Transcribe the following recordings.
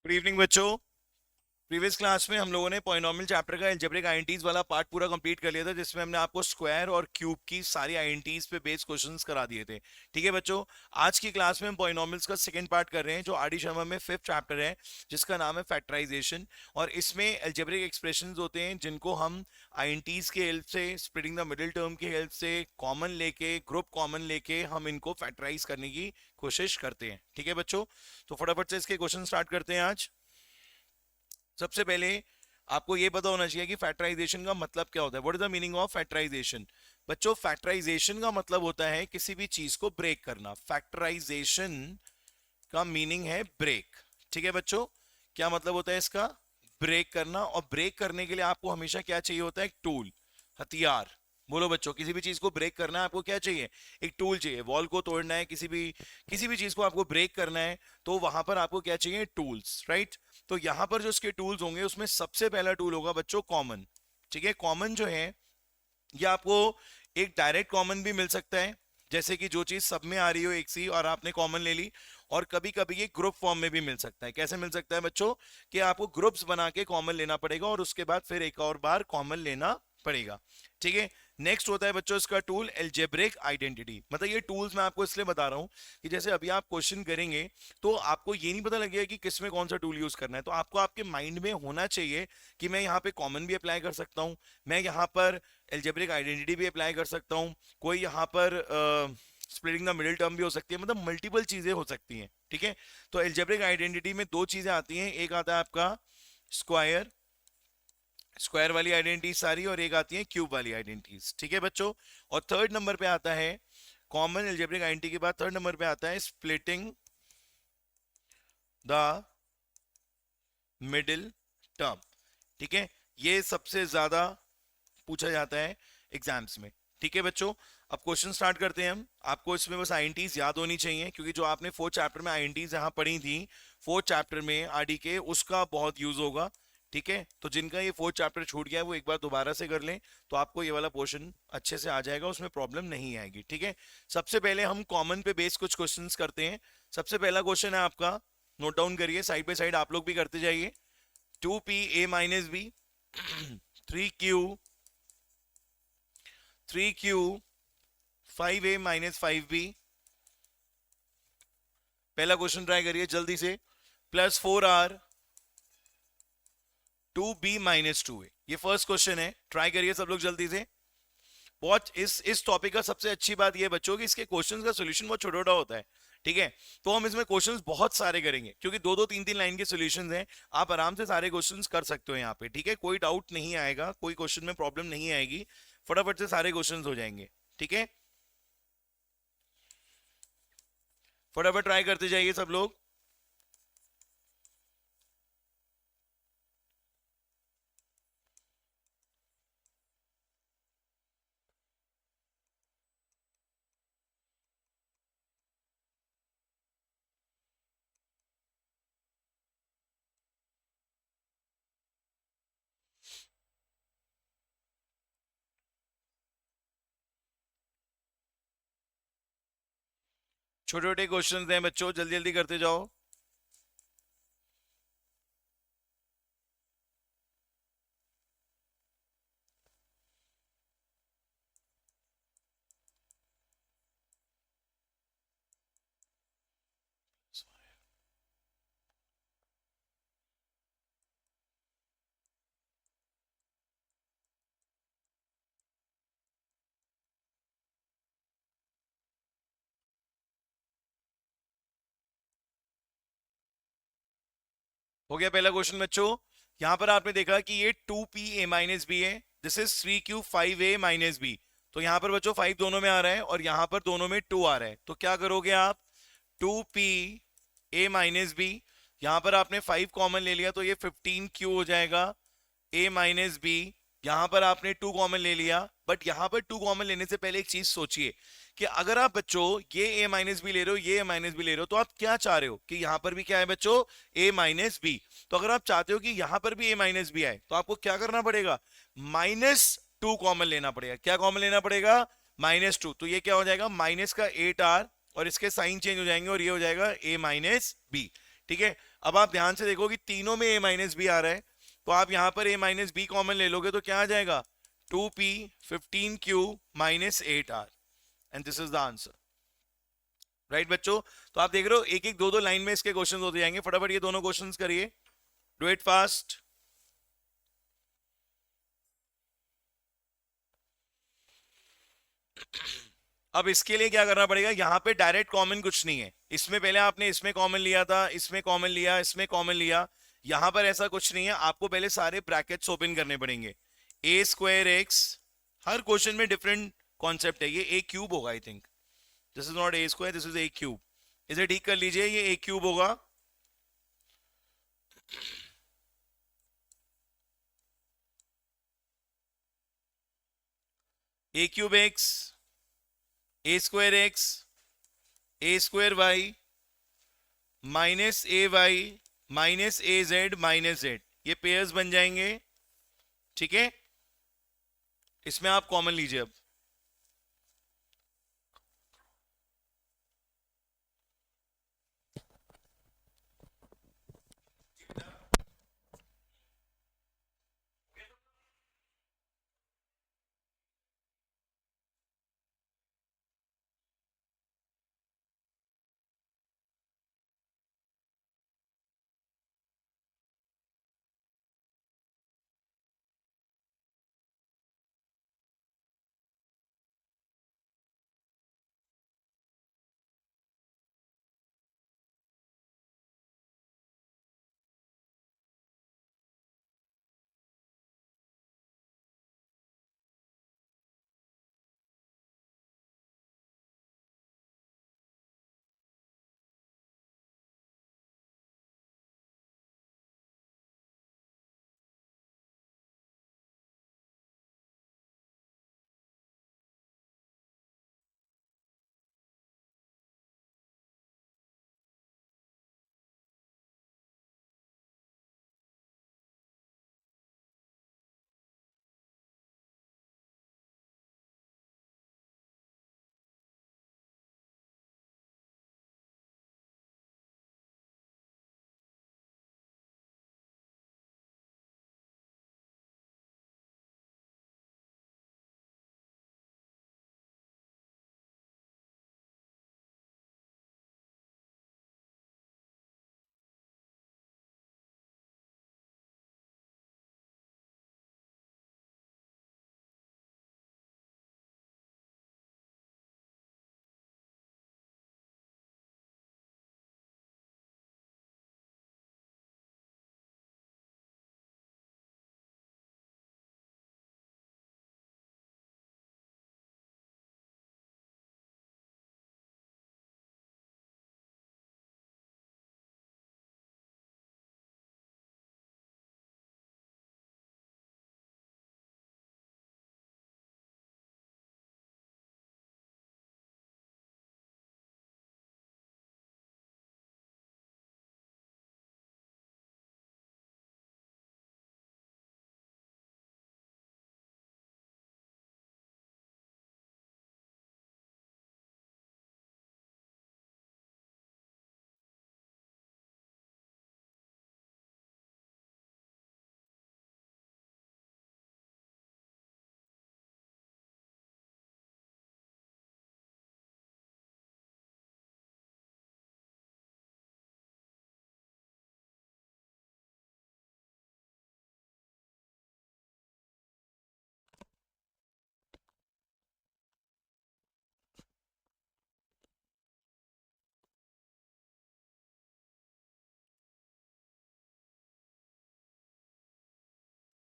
Good evening बच्चों। Previous class में हम लोगों ने पॉलिनॉमियल चैप्टर का अलजेब्रिक आइडेंटिटीज वाला पार्ट पूरा कंप्लीट कर लिया था, जिसमें हमने आपको स्क्वायर और क्यूब की सारी आइडेंटिटीज पे बेस्ड क्वेश्चंस करा दिए थे। ठीक है बच्चों, आज की क्लास में हम पॉलिनॉमियल्स का सेकंड पार्ट कर रहे हैं, जो आर डी शर्मा में फिफ्थ चैप्टर है, जिसका नाम है फैक्टराइजेशन। और इसमें अलजेब्रिक एक्सप्रेशंस होते हैं जिनको हम आइडेंटिटीज की हेल्प से, स्प्लिटिंग द मिडिल टर्म की हेल्प से, कॉमन लेके, ग्रुप कॉमन लेके हम इनको फैक्टराइज करने की कोशिश करते हैं। ठीक है बच्चों, तो फटाफट से इसके क्वेश्चन स्टार्ट करते हैं आज। सबसे पहले आपको ये पता होना चाहिए कि फैक्टराइजेशन का मतलब क्या होता है। What is the meaning of factorisation? बच्चों, फैक्टराइजेशन का मतलब होता है किसी भी चीज को ब्रेक करना। फैक्टराइजेशन का मीनिंग है ब्रेक। ठीक है बच्चों, क्या मतलब होता है इसका? ब्रेक करना। और ब्रेक करने के लिए आपको हमेशा क्या चाहिए होता है? एक टूल, हथियार। बोलो बच्चों, किसी भी चीज को ब्रेक करना है आपको क्या चाहिए? एक टूल चाहिए। वॉल को तोड़ना है, किसी भी चीज को आपको ब्रेक करना है, तो वहां पर आपको क्या चाहिए? Tools, right. तो यहां पर जो इसके टूल्स होंगे उसमें सबसे पहला टूल होगा बच्चों कॉमन। ठीक है, कॉमन जो है ये आपको एक डायरेक्ट कॉमन भी मिल सकता है, जैसे कि जो चीज सब में आ रही हो एक सी और आपने कॉमन ले ली। और कभी कभी ये ग्रुप फॉर्म में भी मिल सकता है। कैसे मिल सकता है बच्चों? कि आपको ग्रुप्स बना के कॉमन लेना पड़ेगा और उसके बाद फिर एक और बार कॉमन लेना पड़ेगा। ठीक है, नेक्स्ट होता है बच्चों इसका टूल एल्जेब्रिक आइडेंटिटी। मतलब ये टूल्स मैं आपको इसलिए बता रहा हूं कि जैसे अभी आप क्वेश्चन करेंगे तो आपको ये नहीं पता लगेगा कि किस में कौन सा टूल यूज करना है, तो आपको आपके माइंड में होना चाहिए कि मैं यहाँ पे कॉमन भी अप्लाई कर सकता हूँ, मैं यहाँ पर एल्जेब्रिक आइडेंटिटी भी अप्लाई कर सकता हूँ, कोई यहाँ पर स्प्लिटिंग द मिडिल टर्म भी हो सकती है, मतलब मल्टीपल चीजें हो सकती हैं। ठीक है, तो एल्जेब्रिक आइडेंटिटी में दो चीजें आती हैं, एक आता है आपका स्क्वायर, स्क्वायर वाली आइडेंटिटी सारी, और एक आती है क्यूब वाली आइडेंटिटीज। ठीक है बच्चों, और थर्ड नंबर पे आता है कॉमन एल्जेब्रिक आइडेंटिटी के बाद थर्ड नंबर पे आता है स्प्लिटिंग द मिडिल टर्म। ठीक है, ये सबसे ज्यादा पूछा जाता है एग्जाम्स में। ठीक है बच्चों, अब क्वेश्चन स्टार्ट करते हैं हम। आपको इसमें बस आईएनटीज याद होनी चाहिए, क्योंकि जो आपने फोर्थ चैप्टर में आईएनटीज यहाँ पढ़ी थी, फोर्थ चैप्टर में आरडी के, उसका बहुत यूज होगा। ठीक है, तो जिनका ये फोर्थ चैप्टर छूट गया है वो एक बार दोबारा से कर लें, तो आपको ये वाला पोर्शन अच्छे से आ जाएगा, उसमें प्रॉब्लम नहीं आएगी। ठीक है, सबसे पहले हम कॉमन पे बेस कुछ क्वेश्चंस करते हैं। सबसे पहला क्वेश्चन है आपका, नोट डाउन करिए, साइड बाय साइड आप लोग भी करते जाइए। 2p a - b 3q 5a - 5b। पहला क्वेश्चन ट्राई करिए जल्दी से। +4r 2b - 2a, ये फर्स्ट क्वेश्चन है, ट्राई करिए सब लोग जल्दी से। बहुत इस टॉपिक का सबसे अच्छी बात ये बच्चों कि इसके क्वेश्चंस का सॉल्यूशन बहुत छोटा छोटा होता है। ठीक है, तो हम इसमें क्वेश्चंस बहुत सारे करेंगे, क्योंकि दो दो तीन तीन लाइन के सॉल्यूशंस हैं। आप आराम से सारे क्वेश्चंस कर सकते हो यहाँ पे। ठीक है, कोई डाउट नहीं आएगा, कोई क्वेश्चन में प्रॉब्लम नहीं आएगी, फटाफट से सारे क्वेश्चंस हो जाएंगे। ठीक है, फटाफट ट्राई करते जाइए सब लोग। छोटे छोटे क्वेश्चंस हैं बच्चों, जल्दी जल्दी करते जाओ। हो गया पहला क्वेश्चन बच्चों। यहां पर आपने देखा कि ये 2p a - b है, this is 3q 5a - b। तो यहां पर बच्चों 5 दोनों में आ रहा है और यहां पर दोनों में 2 आ रहा है, तो क्या करोगे आप? 2p a - b, यहां पर आपने 5 कॉमन ले लिया तो ये 15q हो जाएगा। a - b, यहां पर आपने 2 कॉमन ले लिया, बट यहां पर 2 कॉमन लेने से पहले एक चीज सोचिए कि अगर आप बच्चों ये a - b ले रहे हो, ये a - b ले रहे हो, तो आप क्या चाह रहे हो कि यहां पर भी क्या है बच्चों? a - b। तो अगर आप चाहते हो कि यहां पर भी a - b आए, तो आपको क्या करना पड़ेगा? -2 कॉमन लेना पड़ेगा। क्या कॉमन लेना पड़ेगा? -2। तो ये क्या हो जाएगा? माइनस का 8r, और इसके साइन चेंज हो जाएंगे और ये हो जाएगा a - b। ठीक है, अब आप ध्यान से देखो कि तीनों में a माइनस बी आ रहा है, तो आप यहां पर a माइनस बी कॉमन ले लोगे तो क्या आ जाएगा, 2p 15q minus 8r, and this is the answer. Right बच्चों, तो आप देख रहे हो एक एक दो दो लाइन में इसके क्वेश्चंस होते जाएंगे, फटाफट ये दोनों क्वेश्चंस करिए, डू इट फास्ट। अब इसके लिए क्या करना पड़ेगा, यहां पे डायरेक्ट कॉमन कुछ नहीं है, इसमें पहले आपने इसमें कॉमन लिया था, इसमें कॉमन लिया, इसमें कॉमन लिया, यहां पर ऐसा कुछ नहीं है, आपको पहले सारे ब्रैकेट्स ओपन करने पड़ेंगे। ए स्क्वायर एक्स, हर क्वेश्चन में डिफरेंट कॉन्सेप्ट है, ये ए क्यूब होगा, I think this is not a square, this is a cube, इसे ठीक कर लीजिए, ये ए क्यूब होगा। ए क्यूब एक्स, ए स्क्वायर एक्स, ए स्क्वायर वाई, माइनस ए वाई, माइनस ए जेड, माइनस जेड, ये पेयर्स बन जाएंगे। ठीक है, इसमें आप कॉमन लीजिए अब,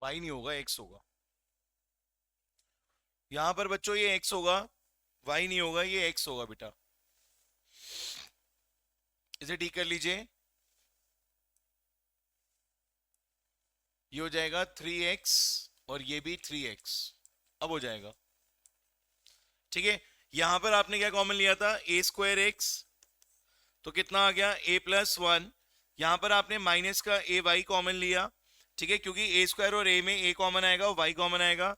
वाई नहीं होगा, एक्स होगा, यहां पर बच्चों ये एक्स होगा, वाई नहीं होगा, ये एक्स होगा बेटा, इसे ठीक कर लीजिए, ये हो जाएगा 3x और ये भी 3x, अब हो जाएगा। ठीक है, यहां पर आपने क्या कॉमन लिया था, ए स्क्वायर एक्स, तो कितना आ गया a प्लस वन, यहां पर आपने माइनस का ए वाई कॉमन लिया, ठीक है, क्योंकि ए स्क्वायर और a में a कॉमन आएगा और y कॉमन आएगा,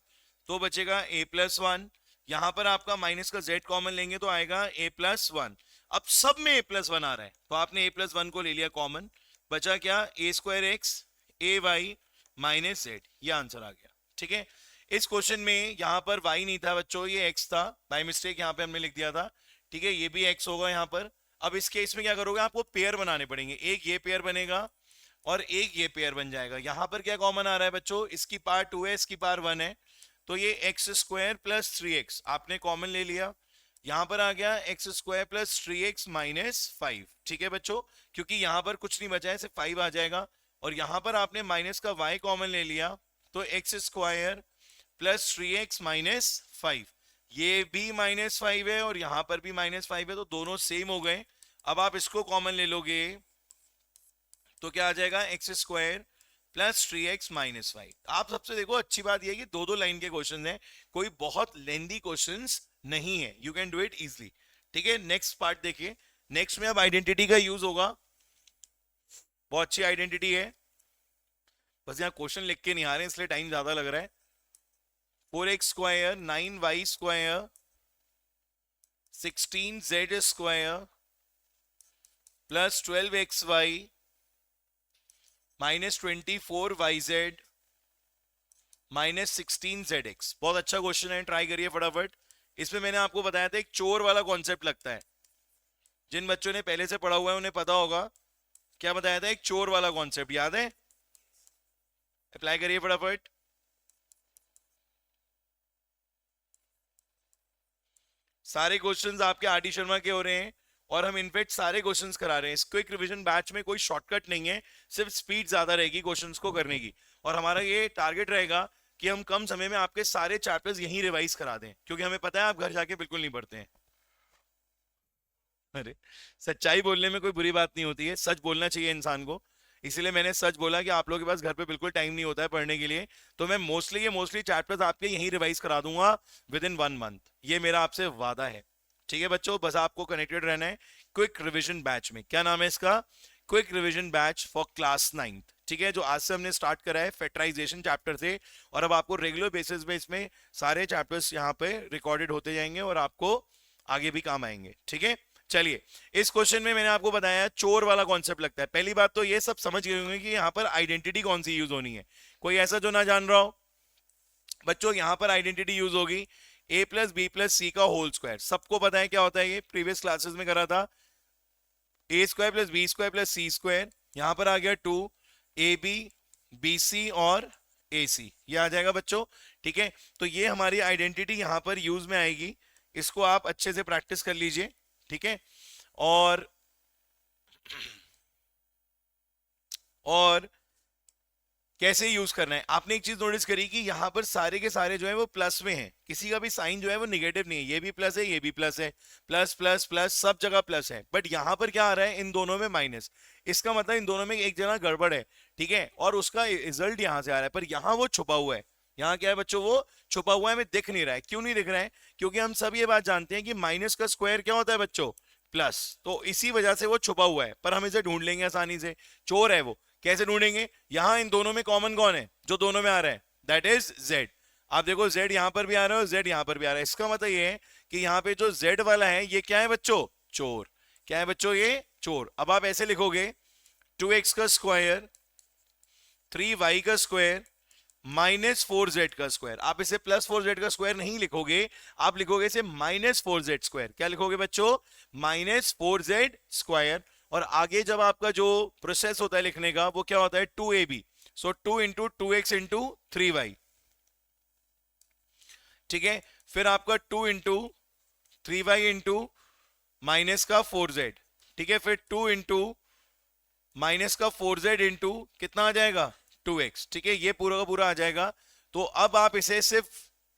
तो बचेगा a प्लस वन, यहां पर आपका माइनस का z कॉमन लेंगे तो आएगा a प्लस वन। अब सब में a प्लस वन आ रहा है, तो आपने a प्लस वन को ले लिया कॉमन, बचा क्या, a square X A Y minus Z, ये आंसर आ गया। ठीक है, इस क्वेश्चन में यहां पर y नहीं था बच्चों, ये x था, बाय मिस्टेक यहां पे हमने लिख दिया था। ठीक है, ये भी x होगा यहां पर। अब इस केस में क्या करोगे, आपको पेयर बनाने पड़ेंगे, एक ये पेयर बनेगा और एक ये पेयर बन जाएगा। यहां पर क्या कॉमन आ रहा है बच्चों, इसकी पावर 2 है, इसकी पावर 1 है, तो ये एक्स स्क्वायर प्लस 3x आपने कॉमन ले लिया, यहां पर आ गया x square plus 3x minus 5। ठीक है बच्चों, क्योंकि यहां पर कुछ नहीं बचा है, सिर्फ 5 आ जाएगा, और यहां पर आपने माइनस का y कॉमन ले लिया, तो x square plus 3x minus 5, ये भी माइनस 5 है और यहां पर भी माइनस 5 है, तो दोनों सेम हो गए। अब आप इसको कॉमन ले लोगे तो क्या आ जाएगा, x square plus 3x minus 5। आप सबसे देखो अच्छी बात यह कि दो दो लाइन के क्वेश्चन हैं, कोई बहुत लेंदी क्वेश्चंस नहीं है, you can do it easily. ठीक है, नेक्स्ट पार्ट देखिए, नेक्स्ट में अब आइडेंटिटी का यूज होगा, बहुत अच्छी आइडेंटिटी है, बस यहाँ क्वेश्चन लिख के नहीं आ रहे इसलिए टाइम ज्यादा लग रहा है। 4x square 9y square 16z square plus 12xy minus 24yz minus 16zx। बहुत अच्छा क्वेश्चन है, ट्राई करिए फटाफट। इसमें मैंने आपको बताया था एक चोर वाला कॉन्सेप्ट लगता है, जिन बच्चों ने पहले से पढ़ा हुआ है उन्हें पता होगा। क्या बताया था, एक चोर वाला कॉन्सेप्ट याद है, अप्लाई करिए फटाफट। सारे क्वेश्चंस आपके आर डी शर्मा के हो रहे हैं और हम इनफेक्ट सारे क्वेश्चंस करा रहे हैं। इस क्विक रिवीजन बैच में कोई शॉर्टकट नहीं है, सिर्फ स्पीड ज्यादा रहेगी क्वेश्चंस को करने की, और हमारा ये टारगेट रहेगा कि हम कम समय में आपके सारे चैप्टर्स यहीं रिवाइज करा दें, क्योंकि हमें पता है आप घर जाके बिल्कुल नहीं पढ़ते हैं। अरे, सच्चाई बोलने में कोई बुरी बात नहीं होती है, सच बोलना चाहिए इंसान को, इसीलिए मैंने सच बोला कि आप लोगों के पास घर पे बिल्कुल टाइम नहीं होता है पढ़ने के लिए, तो मैं मोस्टली चैप्टर्स आपके यहीं रिवाइज करा दूंगा विद इन 1 मंथ, ये मेरा आपसे वादा है। ठीक है बच्चों, बस आपको कनेक्टेड रहना है क्विक रिविजन बैच में। क्या नाम है इसका, quick revision batch for class 9th। ठीक है, जो आज से हमने स्टार्ट करा है फैक्टराइजेशन चैप्टर से, और अब आपको रेगुलर बेसिस पे इसमें सारे चैप्टर्स यहाँ पे रिकॉर्डेड होते जाएंगे और आपको आगे भी काम आएंगे। ठीक है, चलिए, इस क्वेश्चन में मैंने आपको बताया चोर वाला कॉन्सेप्ट लगता है। पहली बात तो ये सब समझ गए होंगे कि यहाँ पर आइडेंटिटी कौन सी यूज होनी है, कोई ऐसा जो ना जान रहा हो। बच्चों यहाँ पर आइडेंटिटी यूज होगी a प्लस बी प्लस सी का होल स्क्वायर, सबको पता है क्या होता है, ये प्रीवियस क्लासेस में करा था, a square plus b square plus c square, यहां पर आ गया 2 ए बी बी सी और ए सी, ये आ जाएगा बच्चों। ठीक है, तो ये हमारी आइडेंटिटी यहां पर यूज में आएगी, इसको आप अच्छे से प्रैक्टिस कर लीजिए। ठीक है, और कैसे यूज करना है, आपने एक चीज नोटिस करी कि यहां पर सारे के सारे जो है वो प्लस में है, किसी का भी साइन जो है वो निगेटिव नहीं है, ये भी प्लस है ये भी प्लस है, प्लस प्लस प्लस सब जगह प्लस है, बट यहां पर क्या आ रहा है, इन दोनों में माइनस, इसका मतलब इन दोनों में एक जगह गड़बड़ है। ठीक है, और उसका रिजल्ट यहां से आ रहा है, पर यहां वो छुपा हुआ है, यहाँ क्या है बच्चों, वो छुपा हुआ है, हमें दिख नहीं रहा है। क्यों नहीं दिख रहा है, क्योंकि हम सब ये बात जानते हैं कि माइनस का स्क्वायर क्या होता है बच्चों, प्लस, तो इसी वजह से वो छुपा हुआ है, पर हम इसे ढूंढ लेंगे आसानी से, चोर है वो। कैसे ढूंढेंगे, यहां इन दोनों में कॉमन कौन है, जो दोनों में आ रहा है, दैट इज z। आप देखो z यहां पर भी आ रहा है और z यहां पर भी आ रहा है, इसका मतलब ये है कि यहाँ पे जो z वाला है ये क्या है बच्चों, चोर। क्या है बच्चों, ये चोर। अब आप ऐसे लिखोगे 2x का स्क्वायर 3y का स्क्वायर माइनस 4z का स्क्वायर, आप इसे प्लस 4z का स्क्वायर नहीं लिखोगे, आप लिखोगे इसे माइनस 4z स्क्वायर। क्या लिखोगे बच्चों, माइनस 4z स्क्वायर। और आगे जब आपका जो प्रोसेस होता है लिखने का वो क्या होता है, 2ab, सो 2 इंटू 2x इंटू 3y। ठीक है, फिर आपका 2 इंटू 3y इंटू माइनस का 4z। ठीक है, फिर 2 इंटू माइनस का 4z इंटू कितना आ जाएगा, 2x। ठीक है, ये पूरा का पूरा आ जाएगा। तो अब आप इसे सिर्फ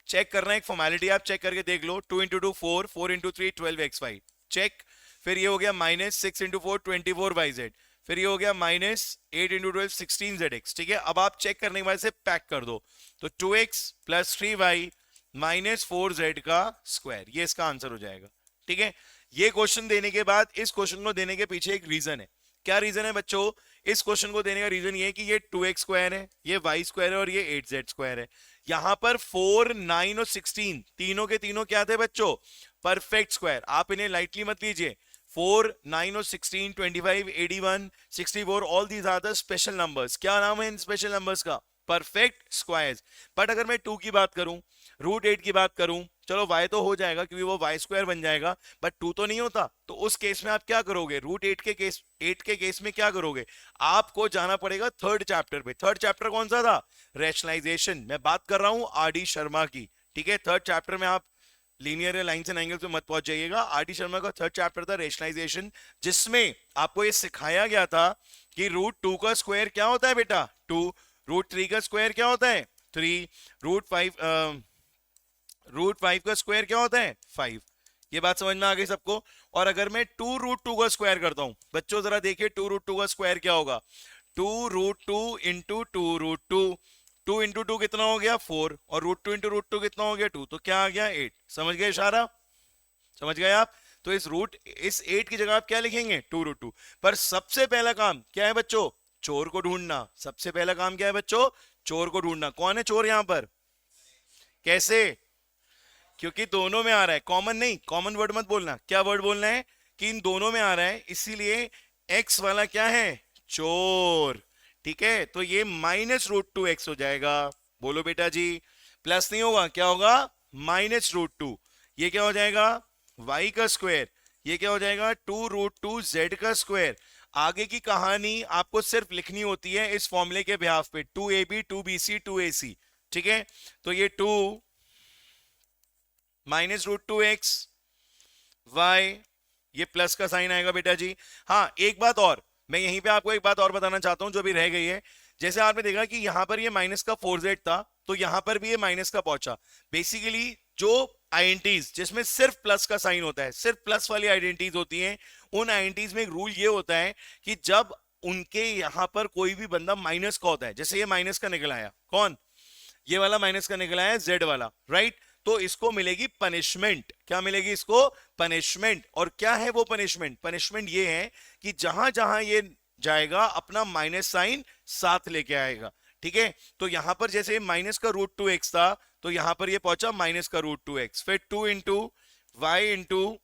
चेक करना है, एक फॉर्मेलिटी आप चेक करके देख लो, 2 इंटू 2 4, 4 इंटू 3 12xy, चेक। फिर ये हो गया माइनस 6 इंटू 4 24yz, फिर ये हो गया माइनस 8 इंटू 12 16zx। ठीक है, अब आप चेक करने के बाद से पैक कर दो, तो 2x plus 3y minus 4z का स्क्वायर, ये इसका आंसर हो जाएगा। ठीक है, ये क्वेश्चन देने के बाद इस क्वेश्चन को देने के पीछे एक रीजन है। क्या रीजन है बच्चों, इस क्वेश्चन को देने का रीजन ये है कि ये 2x स्क्वायर है, ये y स्क्वायर है और ये 8z स्क्वायर है। यहां पर 4 9 और 16 तीनों के तीनों क्या थे बच्चों, परफेक्ट स्क्वायर। आप इन्हें लाइटली मत लीजिए, 4, 9 और 16, 25, 81, 64, all these are the special numbers. क्या नाम है इन स्पेशल नंबर्स का? Perfect squares. बट अगर मैं 2 की बात करूं, रूट 8 की बात करूं, चलो y तो हो जाएगा क्योंकि वो y स्क्वायर बन जाएगा, बट 2 तो नहीं होता। तो उस केस में आप क्या करोगे? रूट 8 के केस, 8 के केस में क्या करोगे? आपको जाना पड़ेगा थर्ड चैप्टर पे। थर्ड चैप्टर कौन सा था? रैशनलाइजेशन। मैं बात कर रहा हूं आर डी शर्मा की, ठीक है। थर्ड चैप्टर में आप लीनियर या लाइंस एंड एंगल्स में मत पहुंच जाइएगा। आर डी शर्मा का थर्ड चैप्टर था रेशनलाइजेशन, जिसमें आपको ये सिखाया गया था कि रूट 2 का स्क्वायर क्या होता है बेटा? 2। रूट 3 का स्क्वायर क्या होता है? 3। रूट 5 का स्क्वायर क्या होता है? 5। ये बात समझ में आ गई सबको? और अगर मैं 2 रूट 2 का स्क्वायर करता हूं, बच्चों जरा देखिए 2 रूट 2 का स्क्वायर क्या होगा? 2 रूट 2 इंटू 2 रूट 2। 2 इंटू 2 कितना हो गया? 4। और रूट 2 इंटू रूट 2 कितना हो गया? 2। तो क्या आ गया? 8। समझ गए इशारा? समझ गए आप? तो इस 8 की जगह आप क्या लिखेंगे? 2 रूट 2। पर सबसे पहला काम क्या है बच्चों? चोर को ढूंढना। सबसे पहला काम क्या है बच्चों? चोर को ढूंढना। कौन है चोर यहां पर? कैसे? क्योंकि दोनों में आ रहा है, कॉमन नहीं, कॉमन वर्ड मत बोलना। क्या वर्ड बोलना है? कि इन दोनों में आ रहा है, इसीलिए एक्स वाला क्या है? चोर। ठीक है, तो ये माइनस रूट 2 एक्स हो जाएगा। बोलो बेटा जी। प्लस नहीं होगा, क्या होगा? Minus root 2। ये क्या हो जाएगा? वाई का स्क्वायर। ये क्या हो जाएगा? 2 रूट 2 जेड का स्क्वायर। आगे की कहानी आपको सिर्फ लिखनी होती है इस फॉर्मूले के बिहाफ पे, 2ab 2bc 2ac। ठीक है, तो ये 2 माइनस रूट 2 एक्स वाई, ये प्लस का साइन आएगा बेटा जी। हाँ, एक बात और, मैं यहीं पे आपको एक बात और बताना चाहता हूं जो भी रह गई है। जैसे आपने देखा कि यहां पर ये माइनस का 4z था, तो यहां पर भी ये माइनस का पहुंचा। बेसिकली जो आइडेंटिटीज जिसमें सिर्फ प्लस का साइन होता है, सिर्फ प्लस वाली आइडेंटिटीज होती हैं, उन आइडेंटिटीज में एक रूल ये होता है कि जब उनके यहां पर कोई भी बंदा माइनस का होता है, जैसे ये माइनस का निकल आया, कौन? ये वाला माइनस का निकला है, जेड वाला, राइट? तो इसको मिलेगी पनिशमेंट। क्या मिलेगी इसको? पनिशमेंट। और क्या है वो पनिशमेंट? पनिशमेंट ये है कि जहां जहां ये जाएगा अपना माइनस साइन साथ लेके आएगा। ठीक है, तो यहां पर जैसे माइनस का रूट 2 एक्स था, तो यहां पर ये पहुंचा माइनस का रूट 2 एक्स, फिर 2 into Y into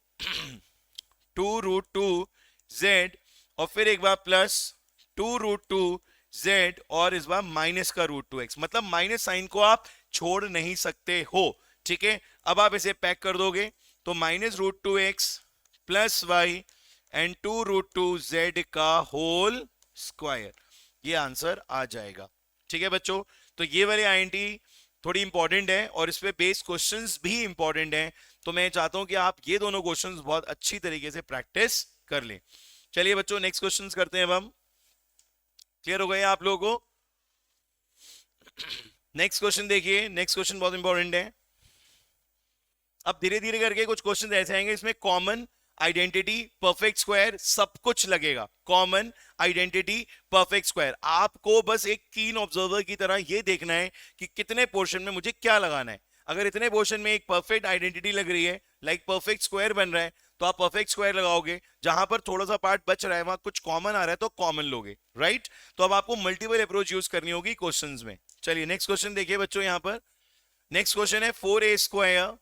2 root 2 Z, और फिर एक बार प्लस 2 रूट 2 जेड, और इस बार माइनस का रूट 2 एक्स। मतलब माइनस साइन को आप छोड़ नहीं सकते हो। ठीक है, अब आप इसे पैक कर दोगे तो minus root 2 X plus Y and 2 root 2 Z का होल स्क्वायर, ये आंसर आ जाएगा। ठीक है बच्चों, तो ये वाली आईएनटी थोड़ी इंपॉर्टेंट है और इस पे बेस्ड क्वेश्चंस भी इंपॉर्टेंट हैं। तो मैं चाहता हूं कि आप ये दोनों क्वेश्चंस बहुत अच्छी तरीके से प्रैक्टिस कर लें। चलिए बच्चों, नेक्स्ट क्वेश्चंस करते हैं अब हम। क्लियर हो गए आप लोगों को? नेक्स्ट क्वेश्चन देखिए, नेक्स्ट क्वेश्चन बहुत इंपॉर्टेंट है। अब धीरे धीरे करके कुछ क्वेश्चन ऐसे आएंगे इसमें कॉमन आइडेंटिटी परफेक्ट स्क्वायर सब कुछ लगेगा। कॉमन आइडेंटिटी परफेक्ट स्क्वायर, आपको बस एक कीन ऑब्जर्वर की तरह ये देखना है कि कितने पोर्शन में मुझे क्या लगाना है। अगर इतने पोर्शन में एक परफेक्ट आइडेंटिटी लग रही है, लाइक परफेक्ट स्क्वायर बन रहा है, तो आप परफेक्ट स्क्वायर लगाओगे। जहां पर थोड़ा सा पार्ट बच रहा है, वहां कुछ कॉमन आ रहा है तो कॉमन लोगे, राइट? तो अब आपको मल्टीपल अप्रोच यूज करनी होगी क्वेश्चंस में। चलिए नेक्स्ट क्वेश्चन देखिए बच्चों, यहां पर नेक्स्ट क्वेश्चन है 4a square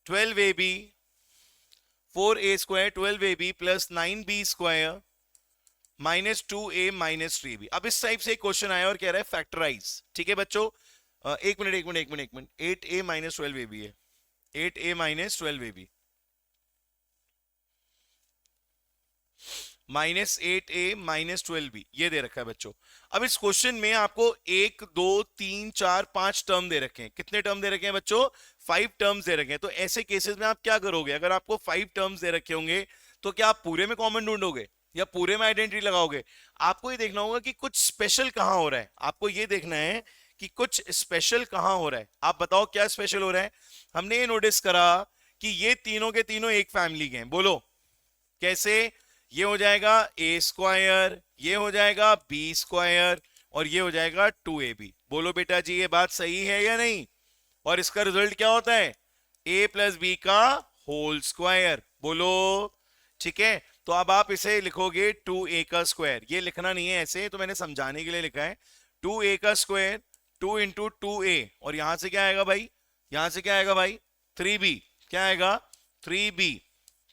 12ab 4a square 12ab plus 9b square minus 2a minus 3b। अब इस टाइप से क्वेश्चन आया और कह रहा है फैक्टराइज। ठीक है बच्चों, एक मिनट एक मिनट एक मिनट एक मिनट, 8a माइनस 12ab है, 8a minus 12ab minus 8a minus 12b, ये दे रखा है बच्चों। अब इस क्वेश्चन में आपको 1 2 3 4 5 टर्म दे रखे हैं। कितने टर्म दे रखे हैं बच्चों? 5 टर्म्स दे रखे हैं। तो ऐसे केसेस में आप क्या करोगे? अगर आपको 5 टर्म्स दे रखे होंगे तो क्या आप पूरे में कॉमन ढूंढोगे या पूरे में आइडेंटिटी लगाओगे? आपको ये देखना होगा कि कुछ स्पेशल कहां हो रहा है। आपको ये देखना है कि कुछ स्पेशल कहां हो रहा है। आप बताओ क्या स्पेशल हो रहा है? हमने ये नोटिस करा कि ये तीनों के तीनों एक फैमिली के हैं। बोलो कैसे? ये हो जाएगा ए स्क्वायर, ये हो जाएगा बी स्क्वायर, और ये हो जाएगा 2ab। बोलो बेटा जी, ये बात सही है या नहीं? और इसका रिजल्ट क्या होता है? a प्लस बी का होल स्क्वायर। बोलो, ठीक है। तो अब आप इसे लिखोगे 2a का स्क्वायर। ये लिखना नहीं है ऐसे, तो मैंने समझाने के लिए लिखा है 2a का स्क्वायर 2 इंटू 2a, और यहां से क्या आएगा भाई? यहां से क्या आएगा भाई? 3b। क्या आएगा? 3b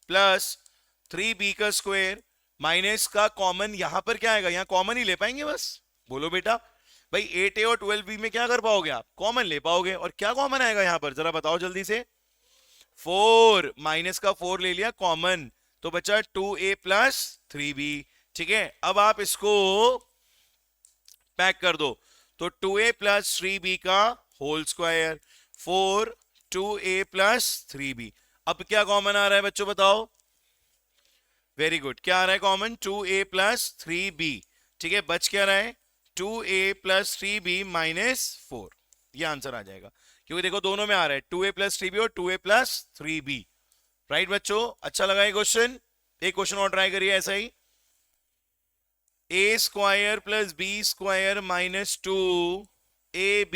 प्लस 3b का स्क्वायर माइनस का कॉमन यहां पर क्या आएगा, यहां कॉमन ही ले पाएंगे बस। बोलो बेटा भाई 8a और 12b में क्या कर पाओगे आप, कॉमन ले पाओगे। और क्या कॉमन आएगा यहां पर जरा बताओ जल्दी से, 4 माइनस का 4 ले लिया कॉमन, तो बचा 2a प्लस 3b। ठीक है, अब आप इसको पैक कर दो, तो 2a प्लस 3b का whole square 4 2a plus 3b। अब क्या कॉमन आ रहा है बच्चों बताओ, वेरी गुड, क्या आ रहा है कॉमन, 2a प्लस 3b। ठीक है, बच क्या रहा है 2a प्लस 3b माइनस 4, ये आंसर आ जाएगा, क्योंकि देखो दोनों में आ रहा है 2a प्लस 3b और 2a प्लस 3b। राइट बच्चों, अच्छा लगा ये क्वेश्चन। एक क्वेश्चन और ट्राई करिए ऐसा ही, a square plus b square minus 2ab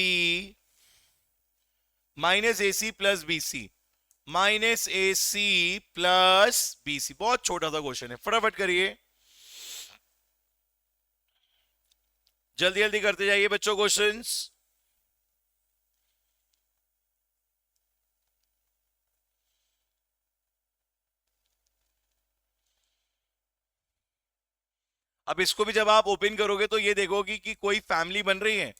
minus a c plus b c minus a c plus b c. बहुत छोटा सा क्वेश्चन है, फटाफट करिए, जल्दी जल्दी करते जाइए बच्चों क्वेश्चंस। अब इसको भी जब आप ओपन करोगे तो ये देखोगे कि कोई फैमिली बन रही है।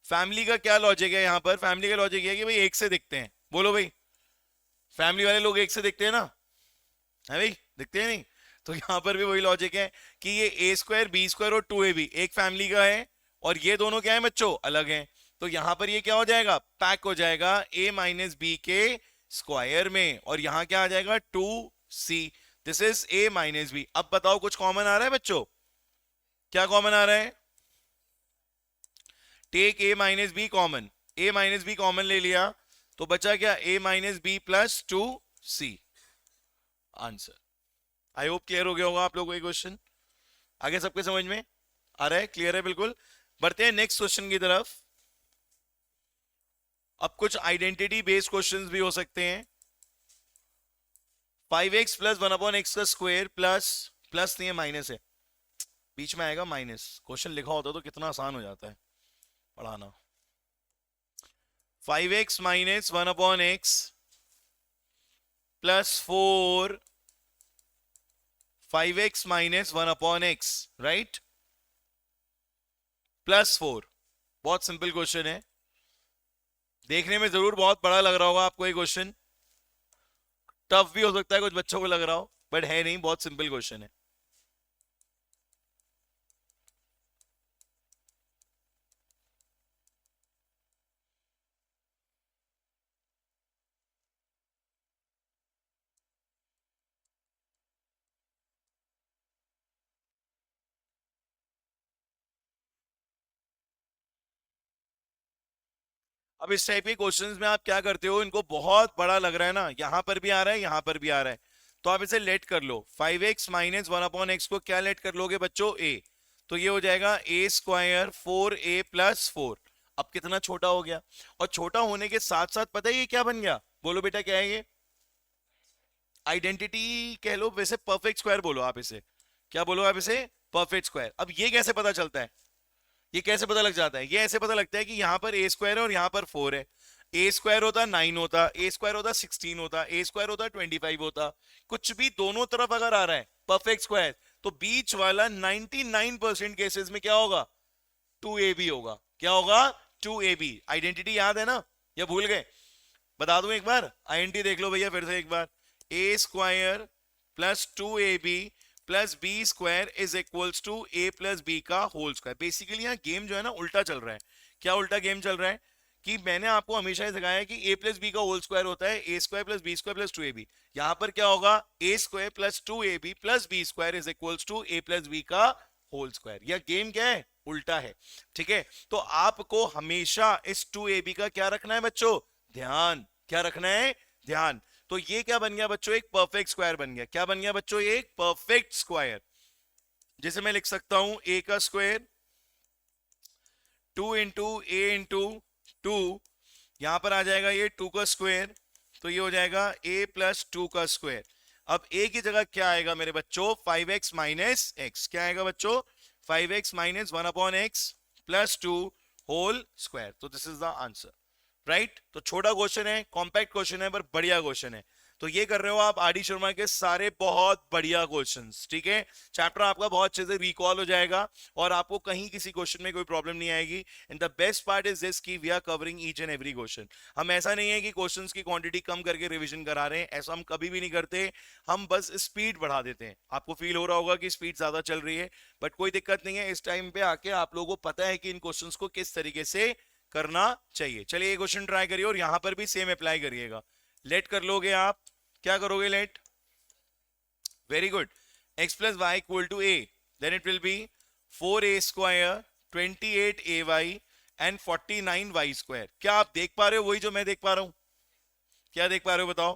फैमिली का क्या लॉजिक है यहां पर, फैमिली का लॉजिक है कि भाई एक से दिखते हैं, बोलो भाई फैमिली वाले लोग एक से दिखते हैं ना, है भाई, दिखते हैं नहीं। तो यहां पर भी वही लॉजिक है कि ये ए स्क्वायर बी स्क्वायर और 2ab एक फैमिली का है, और ये दोनों क्या है बच्चों, अलग हैं। तो यहां पर ये क्या हो जाएगा, पैक हो जाएगा a माइनस बी के स्क्वायर में, और यहां क्या आ जाएगा 2c, this is a minus B. अब बताओ कुछ कॉमन आ रहा है बच्चों, क्या कॉमन आ रहा है, take a minus B common, a minus B common ले लिया, तो बचा क्या a minus B plus 2c, answer. I hope clear हो गया होगा आप लोगों को ये क्वेश्चन, आगे सबके समझ में आ रहा है, क्लियर है बिल्कुल। बढ़ते हैं नेक्स्ट क्वेश्चन की तरफ। अब कुछ आइडेंटिटी बेस्ड क्वेश्चंस भी हो सकते हैं। 5x प्लस 1/x का स्क्वायर प्लस, प्लस नहीं है माइनस है, बीच में आएगा माइनस, क्वेश्चन लिखा होता तो कितना आसान हो जाता है पढ़ाना। 5x minus 1/x plus 4 5x minus 1/x, right, plus 4। बहुत सिंपल क्वेश्चन है, देखने में जरूर बहुत बड़ा लग रहा होगा आपको ये क्वेश्चन, टफ भी हो सकता है कुछ बच्चों को लग रहा हो, बट है नहीं, बहुत सिंपल क्वेश्चन है। अब इस टाइप के क्वेश्चंस में आप क्या करते हो, इनको बहुत बड़ा लग रहा है ना, यहां पर भी आ रहा है यहां पर भी आ रहा है, तो आप इसे लेट कर लो। 5x माइनस 1/x को क्या लेट कर लोगे बच्चों, a, तो ये हो जाएगा a स्क्वायर 4a प्लस 4। अब कितना छोटा हो गया, और छोटा होने के साथ साथ पता है ये क्या बन गया, बोलो बेटा क्या है ये, आइडेंटिटी कह लो, वैसे परफेक्ट स्क्वायर बोलो आप इसे, क्या बोलो आप इसे, परफेक्ट स्क्वायर। अब ये कैसे पता चलता है, ये कैसे पता लग जाता है, ये ऐसे पता लगता है कि यहां पर ए स्क्वायर है और यहां पर 4 है। ए स्क्वायर होता 9 होता, ए स्क्वायर होता 16 होता, ए स्क्वायर होता 25 होता, कुछ भी दोनों तरफ अगर आ रहा है परफेक्ट स्क्वायर, तो बीच वाला 99% केसेस में क्या होगा, 2ab होगा। क्या होगा, 2ab। आइडेंटिटी याद है ना, या भूल गए, बता दूं एक बार, आइडेंटिटी देख लो भैया फिर से एक बार, a square plus 2ab plus b square is equals to a plus b का होल स्क्वायर। बेसिकली यहाँ गेम जो है ना उल्टा चल रहा है। क्या उल्टा गेम चल रहा है, कि मैंने आपको हमेशा सिखाया है कि ए प्लस बी का होल स्क्वायर होता है a square plus b square plus 2ab। यहाँ पर क्या होगा, a square plus 2ab plus b square is equals to a plus b का होल स्क्वायर। यह गेम क्या है, उल्टा है। ठीक है, तो आपको हमेशा इस 2ab का क्या रखना है बच्चों, ध्यान, क्या रखना है, ध्यान। तो ये क्या बन गया बच्चों, एक परफेक्ट स्क्वायर बन गया। क्या बन गया बच्चों, ये एक परफेक्ट स्क्वायर, जैसे मैं लिख सकता हूं ए का स्क्वायर 2 इंटू ए इंटू 2, यहां पर आ जाएगा ये 2 का स्क्वायर, तो ये हो जाएगा a प्लस 2 का स्क्वायर। अब a की जगह क्या आएगा मेरे बच्चों, 5x माइनस एक्स, क्या आएगा बच्चों, 5x minus 1/x plus 2 whole square. तो this is the answer, right. तो छोटा क्वेश्चन है, कॉम्पैक्ट क्वेश्चन है, पर बढ़िया क्वेश्चन है। तो ये कर रहे हो आप आर डी शर्मा के सारे बहुत बढ़िया क्वेश्चंस, ठीक है। चैप्टर आपका बहुत अच्छे से रिकॉल हो जाएगा और आपको कहीं किसी क्वेश्चन में कोई प्रॉब्लम नहीं आएगी। And the best part is this कि we are covering each and every question. हम ऐसा नहीं है कि क्वेश्चंस की क्वांटिटी कम करके रिवीजन करा रहे हैं, ऐसा हम कभी भी नहीं करते। हम बस स्पीड बढ़ा देते हैं। आपको फील हो रहा होगा कि स्पीड ज्यादा चल रही है, बट कोई दिक्कत नहीं है। इस टाइम पे आके आप लोगों को पता है कि इन क्वेश्चंस को किस तरीके से करना चाहिए। चलिए ये क्वेश्चन ट्राई करिए और यहां पर भी सेम अप्लाई करिएगा। लेट कर लोगे आप, क्या करोगे let? Very good. x plus y equal to a, then it will be 4a square 28ay and 49y square. क्या आप देख पा रहे हो वही जो मैं देख पा रहा हूं? क्या देख पा रहे हो बताओ?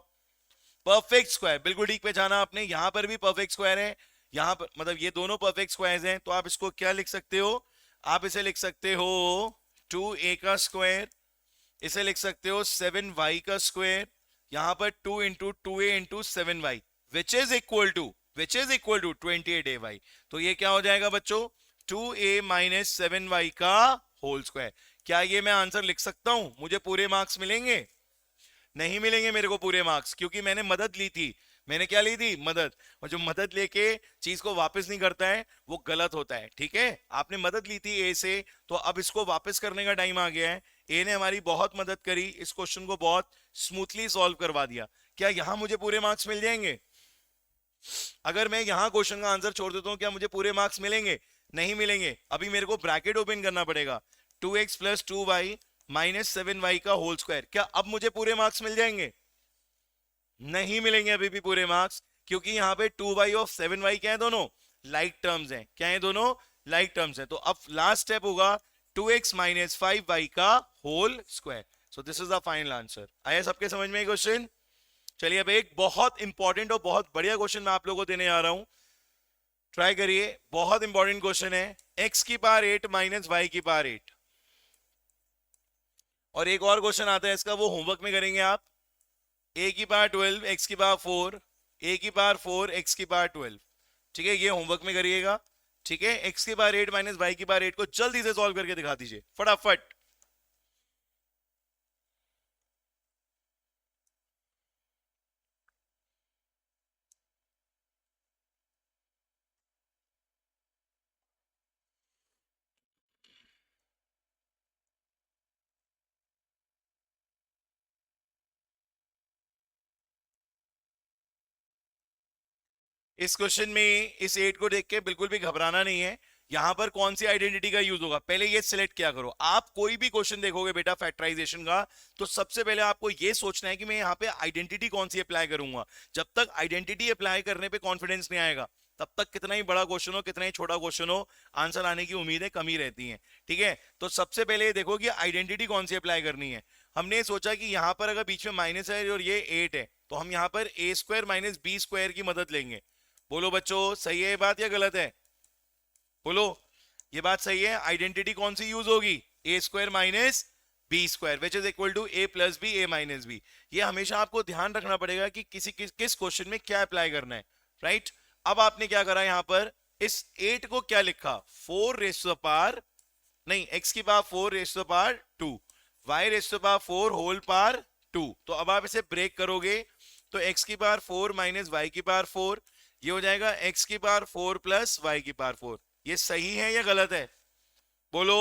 परफेक्ट स्क्वायर, बिल्कुल ठीक पहचाना आपने। यहां पर भी परफेक्ट स्क्वायर है, यहां पर मतलब ये दोनों परफेक्ट स्क्वायर्स हैं। तो आप इसको क्या लिख सकते हो? आप इसे लिख सकते हो 2a का स्क्वायर, इसे लिख सकते हो 7y का स्क्वायर, यहां पर 2 into 2a into 7y which is equal to 28ay। तो ये क्या हो जाएगा बच्चों? 2a माइनस 7y का होल स्क्वायर। क्या ये मैं आंसर लिख सकता हूं? मुझे पूरे मार्क्स मिलेंगे? नहीं मिलेंगे मेरे को पूरे मार्क्स, क्योंकि मैंने मदद ली थी। मैंने क्या ली थी? मदद। और जो मदद लेके चीज को वापस नहीं करता है वो गलत होता है, ठीक है। आपने मदद ली थी ए से, तो अब इसको वापस करने का टाइम आ गया है। ए ने हमारी बहुत मदद करी, इस क्वेश्चन को बहुत स्मूथली सॉल्व करवा दिया। क्या यहां मुझे पूरे मार्क्स मिल जाएंगे? अगर मैं यहां क्वेश्चन का आंसर छोड़ देता हूं, क्या मुझे पूरे मार्क्स मिलेंगे? नहीं मिलेंगे। अभी मेरे को ब्रैकेट ओपन करना पड़ेगा। 2x plus 2y minus 7y का होल स्क्वायर। क्या अब मुझे पूरे मार्क्स मिल जाएंगे? नहीं मिलेंगे अभी भी पूरे मार्क्स, क्योंकि यहां पे 2y और 7y क्या है? दोनों लाइक टर्म्स हैं। क्या है? दोनों लाइक टर्म्स हैं। तो अब लास्ट स्टेप होगा 2x माइनस 5y का whole square. So this is the final answer. आया सबके समझ में क्वेश्चन? चलिए अब एक बहुत इंपॉर्टेंट और बहुत बढ़िया क्वेश्चन मैं आप लोगों को देने आ रहा हूं, ट्राई करिए। बहुत इंपॉर्टेंट क्वेश्चन है। x की पावर 8 माइनस वाई की पावर 8। और एक और क्वेश्चन आता है इसका, वो होमवर्क में करेंगे आप। a की पावर 12 x की पावर 4, a की पावर 4 x की पावर 12, ठीक है। ये होमवर्क में करिएगा, ठीक है। x की पावर 8 माइनस वाई की पावर 8 को जल्दी से सॉल्व करके दिखा दीजिए फटाफट। इस क्वेश्चन में इस 8 को देख के बिल्कुल भी घबराना नहीं है। यहां पर कौन सी आइडेंटिटी का यूज होगा, पहले ये सिलेक्ट क्या करो। आप कोई भी क्वेश्चन देखोगे बेटा फैक्टराइजेशन का, तो सबसे पहले आपको ये सोचना है कि मैं यहाँ पे आइडेंटिटी कौन सी अप्लाई करूंगा। जब तक आइडेंटिटी अप्लाई करने पे कॉन्फिडेंस नहीं आएगा, तब तक कितना ही बड़ा क्वेश्चन हो, कितना ही छोटा क्वेश्चन हो, आंसर आने की उम्मीदें कम ही रहती हैं, ठीक है। तो सबसे पहले ये देखो कि आइडेंटिटी कौन सी अप्लाई करनी है। हमने सोचा कि यहां पर अगर बीच में माइनस है और ये 8 है, तो हम यहां पर ए स्क्वायर माइनस बी स्क्वायर की मदद लेंगे। बोलो बच्चों, सही है ये बात या गलत है? बोलो, ये बात सही है। आइडेंटिटी कौन सी यूज होगी? A square minus b square which is equal to a plus b, a minus b. ये हमेशा आपको ध्यान रखना पड़ेगा कि किस क्वेश्चन में क्या अप्लाई करना है, राइट। अब आपने क्या करा यहां पर, इस 8 को क्या लिखा? 4 रेस टू द पावर, नहीं, x की power 4 raise to the power 2, y raise to the power 4 whole power 2। तो अब आप इसे ब्रेक करोगे तो x की पावर 4 माइनस वाई की पावर 4, ये हो जाएगा x की पावर 4 प्लस वाई की पावर 4। ये सही है या गलत है? बोलो।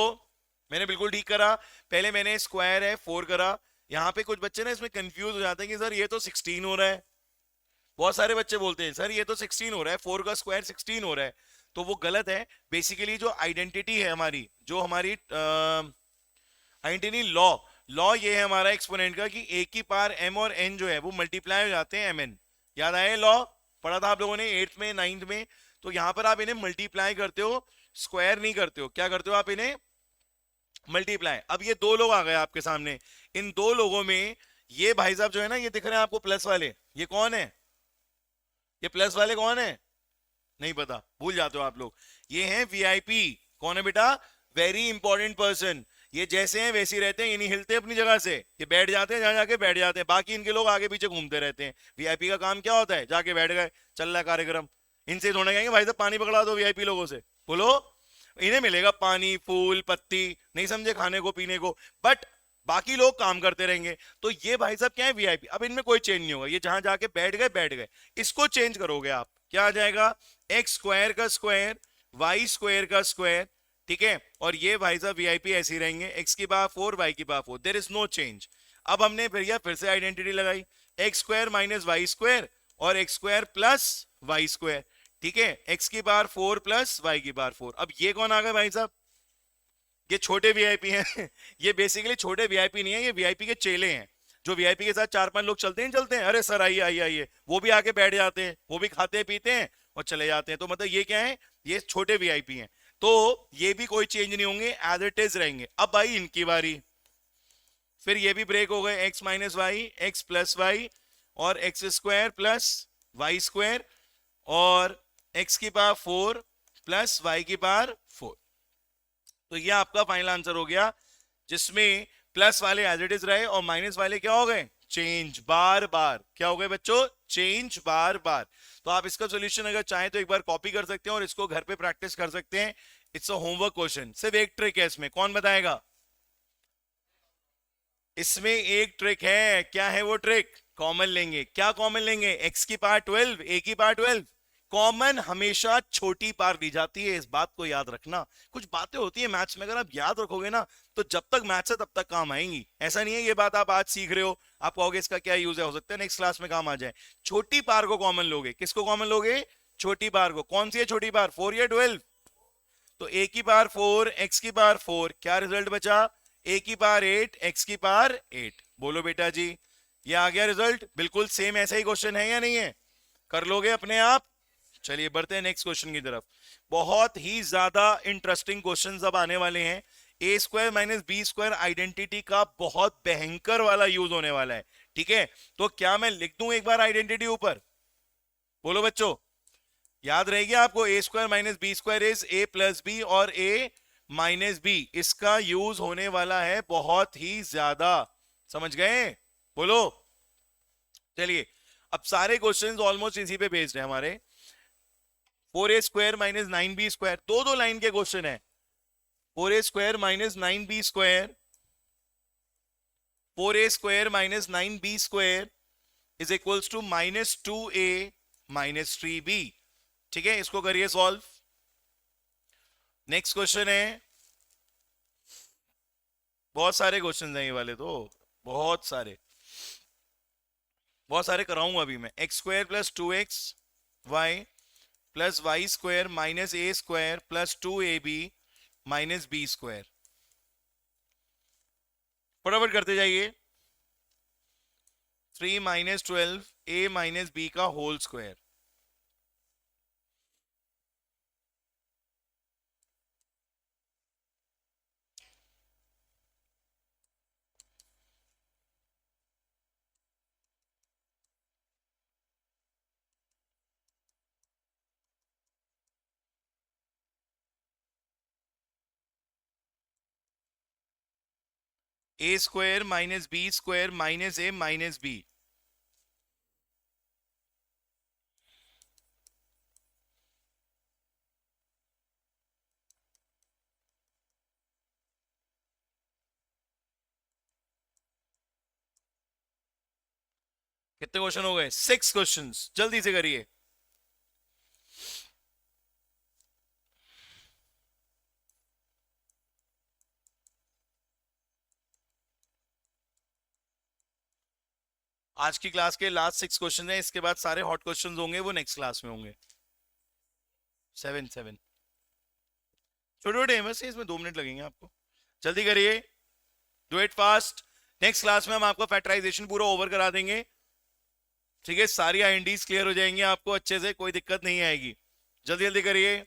मैंने बिल्कुल ठीक करा। पहले मैंने स्क्वायर है 4 करा। यहां पे कुछ बच्चे ना इसमें कंफ्यूज हो जाते हैं कि सर ये तो 16 हो रहा है। बहुत सारे बच्चे बोलते हैं सर ये तो 16 हो रहा है, 4 का स्क्वायर 16 हो रहा है। तो वो गलत है। बेसिकली जो आइडेंटिटी है हमारी, जो हमारी आइडेंटिटी लॉ लॉ ये है हमारा एक्सपोनेंट का कि a की पावर m और n जो है वो मल्टीप्लाई हो जाते हैं mn। याद आया? लॉ पढ़ा था आप लोगों ने 8th में 9th में। तो यहां पर आप इन्हें मल्टीप्लाई करते हो, स्क्वायर नहीं करते हो। क्या करते हो आप? इन्हें मल्टीप्लाई। अब ये दो लोग आ गए आपके सामने। इन दो लोगों में ये भाई साहब जो है ना, ये दिख रहे हैं आपको प्लस वाले, ये कौन है? ये प्लस वाले कौन है? नहीं पता, भूल जाते हो आप लोग। ये हैं वीआईपी। कौन है बेटा? Very important person. ये जैसे हैं वैसे ही रहते हैं, ये नहीं हिलते अपनी जगह से। ये बैठ जाते हैं, जहां जाके बैठ जाते हैं। बाकी इनके लोग आगे पीछे घूमते रहते हैं। वीआईपी का काम क्या होता है? जाके बैठ गए, चल रहा है कार्यक्रम। इनसे थोड़ा कहेंगे भाई साहब पानी पकड़ा दो वीआईपी लोगों से। बोलो, इन्हें मिलेगा पानी, फूल, पत्ती, नहीं समझे, खाने को पीने को। बट बाकी लोग काम करते रहेंगे। तो ये भाई साहब क्या है, वीआईपी। अब इनमें कोई चेंज नहीं होगा, ये जहां जाके बैठ गए बैठ गए। इसको चेंज करोगे आप, क्या आ जाएगा, एक्स स्क्वायर का स्क्वायर वाई स्क्वायर का स्क्वायर, ठीक है। और ये भाई साहब वीआईपी ऐसे ही रहेंगे, एक्स की पावर 4 वाई की power 4, there is no change. अब हमने भैया फिर से आइडेंटिटी लगाई, x square minus y square और x square plus y square, ठीक है। एक्स की पावर 4 प्लस वाई की पावर 4। अब ये कौन आ गए भाई साहब, ये छोटे वीआईपी हैं ये बेसिकली छोटे वीआईपी नहीं है, ये वीआईपी के चेले हैं, जो वीआईपी के साथ 4-5 लोग चलते हैं, अरे सर आइए आइए आइए, वो भी आके बैठ जाते हैं, वो भी खाते पीते हैं और चले जाते हैं। तो मतलब ये क्या है, ये छोटे वीआईपी हैं। तो ये भी कोई चेंज नहीं होंगे, एज इट इज रहेंगे। अब भाई इनकी बारी, फिर ये भी ब्रेक हो गए, x minus y, x plus y और x square plus y square और एक्स की पावर 4 प्लस वाई की पावर 4। तो ये आपका फाइनल आंसर हो गया, जिसमें प्लस वाले एज इट इज रहे और माइनस वाले क्या हो गए, चेंज बार बार। क्या हो गए बच्चों, चेंज बार बार। तो आप इसका सॉल्यूशन अगर चाहें तो एक बार कॉपी कर सकते हैं और इसको घर पे प्रैक्टिस कर सकते हैं। It's a homework question. सिर्फ एक ट्रिक है इसमें, कौन बताएगा, इसमें एक ट्रिक है। क्या है वो ट्रिक, कॉमन लेंगे। क्या कॉमन लेंगे, एक्स की पावर 12, ए की पावर 12। कॉमन हमेशा छोटी पार ली जाती है, इस बात को याद रखना। कुछ बातें होती है मैथ्स में, अगर आप याद रखोगे ना तो जब तक मैथ्स है तब तक काम आएंगी। ऐसा नहीं है ये बात आप आज सीख रहे हो, आप कहोगे इसका क्या यूज है, हो सकता है नेक्स्ट क्लास में काम आ जाए। छोटी पार को कॉमन लोगे, किसको कॉमन लोगे, छोटी पार को। कौन सी है छोटी पार, 4 या 12। तो ए की पावर 4 एक्स की पावर 4, क्या रिजल्ट बचा, ए की पावर 8 एक्स की पावर 8। बोलो बेटा जी, ये आ गया रिजल्ट। बिल्कुल सेम ऐसा ही क्वेश्चन है या नहीं है, कर लोगे अपने आप। चलिए बढ़ते हैं नेक्स्ट क्वेश्चन की तरफ। बहुत ही ज्यादा इंटरेस्टिंग क्वेश्चन अब आने वाले हैं। A square minus b square identity का बहुत भयंकर वाला यूज होने वाला है, ठीक है। तो क्या मैं लिख दूं एक बार आइडेंटिटी ऊपर, बोलो बच्चों, याद रहेगी आपको, a square minus b square is a plus b और ए माइनस बी। इसका यूज होने वाला है बहुत ही ज्यादा, समझ गए, बोलो। चलिए अब सारे क्वेश्चंस ऑलमोस्ट इसी पे बेस्ड है हमारे। 4a square minus 9b square, दो दो लाइन के क्वेश्चन है। 4a square minus 9b square, 4a square minus 9b square is equals to minus 2a minus 3b, ठीक है। इसको करिए सॉल्व। नेक्स्ट क्वेश्चन है, बहुत सारे क्वेश्चन हैं ये वाले, तो बहुत सारे कराऊंगा अभी मैं। X square plus 2x y plus y square minus a square plus 2ab minus b square, फटाफट करते जाइए। 3 माइनस 12 ए माइनस बी का whole square. A square minus b square minus a minus b, कितने question हो गए, 6 questions, जल्दी से करिए। आज की क्लास के लास्ट 6 क्वेश्चन हैं, इसके बाद सारे हॉट क्वेश्चंस होंगे वो नेक्स्ट क्लास में होंगे। 7 7 छोटे छोटे बस, इसमें 2 मिनट लगेंगे आपको, जल्दी करिए, do it fast. Next class में हम आपको फैक्टराइजेशन पूरा ओवर करा देंगे, ठीक है। सारी आईएनडीज क्लियर हो जाएंगे आपको अच्छे से, कोई दिक्कत नहीं आएगी। जल्दी जल्दी करिए।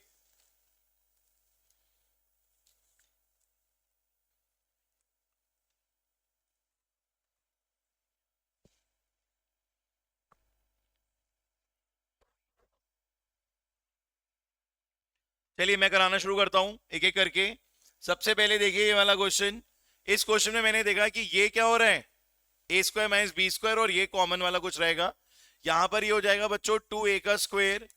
चलिए मैं कराना शुरू करता हूं एक एक करके। सबसे पहले देखिए ये वाला क्वेश्चन। इस क्वेश्चन में मैंने देखा कि ये क्या हो रहा है, a square minus b square, और ये कॉमन वाला कुछ रहेगा। यहां पर ये हो जाएगा बच्चों 2a का स्क्वायर,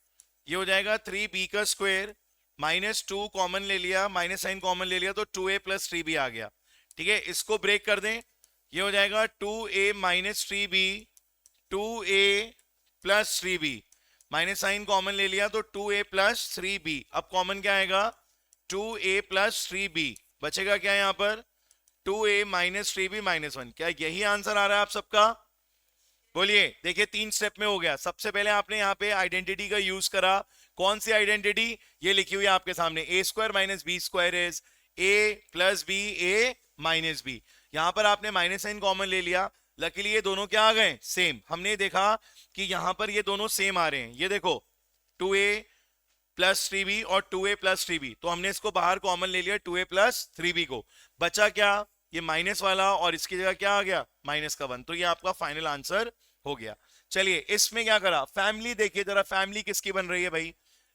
ये हो जाएगा 3b का स्क्वायर, माइनस 2 कॉमन ले लिया, माइनस साइन कॉमन ले लिया, तो 2a प्लस 3b आ गया, ठीक है। इसको ब्रेक कर दें ये हो जाएगा 2a minus 3b, 2a plus 3b, minus sign common ले लिया तो 2a प्लस 3b, अब कॉमन क्या आएगा 2a प्लस 3b, बचेगा क्या यहां पर 2a माइनस 3b माइनस 1। क्या यही आंसर आ रहा है आप सबका? बोलिए। देखिए 3 स्टेप में हो गया। सबसे पहले आपने यहाँ पे आइडेंटिटी का यूज करा। कौन सी आइडेंटिटी? ये लिखी हुई है आपके सामने, a square minus b square is a plus b a minus b. यहां पर आपने माइनस साइन कॉमन ले लिया। लकीली ये दोनों क्या आ गए? सेम। हमने देखा कि यहां पर ये दोनों सेम आ रहे हैं। ये देखो 2a प्लस 3b और 2a प्लस 3b, तो हमने इसको बाहर कॉमन ले लिया 2a प्लस 3b को। बचा क्या? ये माइनस वाला और इसकी जगह क्या आ गया माइनस का 1। तो ये आपका फाइनल आंसर हो गया। चलिए इसमें क्या करा, फैमिली देखिए जरा, फैमिली किसकी बन रही है भाई?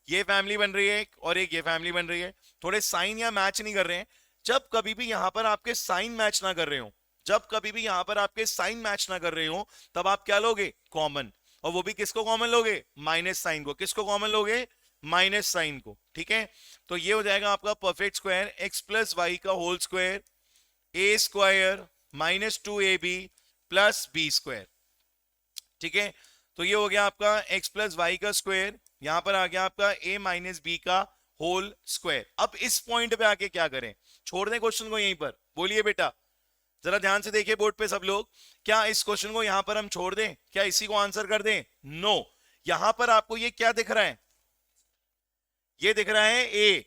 ये फैमिली बन रही है और एक ये फैमिली बन रही है। थोड़े साइन या मैच नहीं कर रहे हैं। जब कभी भी यहां पर आपके साइन मैच ना कर रहे हो, जब कभी भी यहां पर आपके साइन मैच ना कर रहे हो, तब आप क्या लोगे? कॉमन। और वो भी किसको कॉमन लोगे? माइनस साइन को। किसको कॉमन लोगे? माइनस साइन को। ठीक है, तो ये हो जाएगा आपका perfect square x plus y का whole square, a square minus 2ab plus b square. ठीक है, तो ये हो गया आपका x प्लस वाई का स्क्वायर, यहां पर आ गया आपका a माइनस बी का होल स्क्वायर। अब इस पॉइंट पे आके क्या करें? छोड़ दें क्वेश्चन को यहीं पर? बोलिए बेटा, जरा ध्यान से देखिए बोर्ड पे सब लोग। क्या इस क्वेश्चन को यहां पर हम छोड़ दें? क्या इसी को आंसर कर दें? नो। यहां पर आपको ये क्या दिख रहा है? ये दिख रहा है a,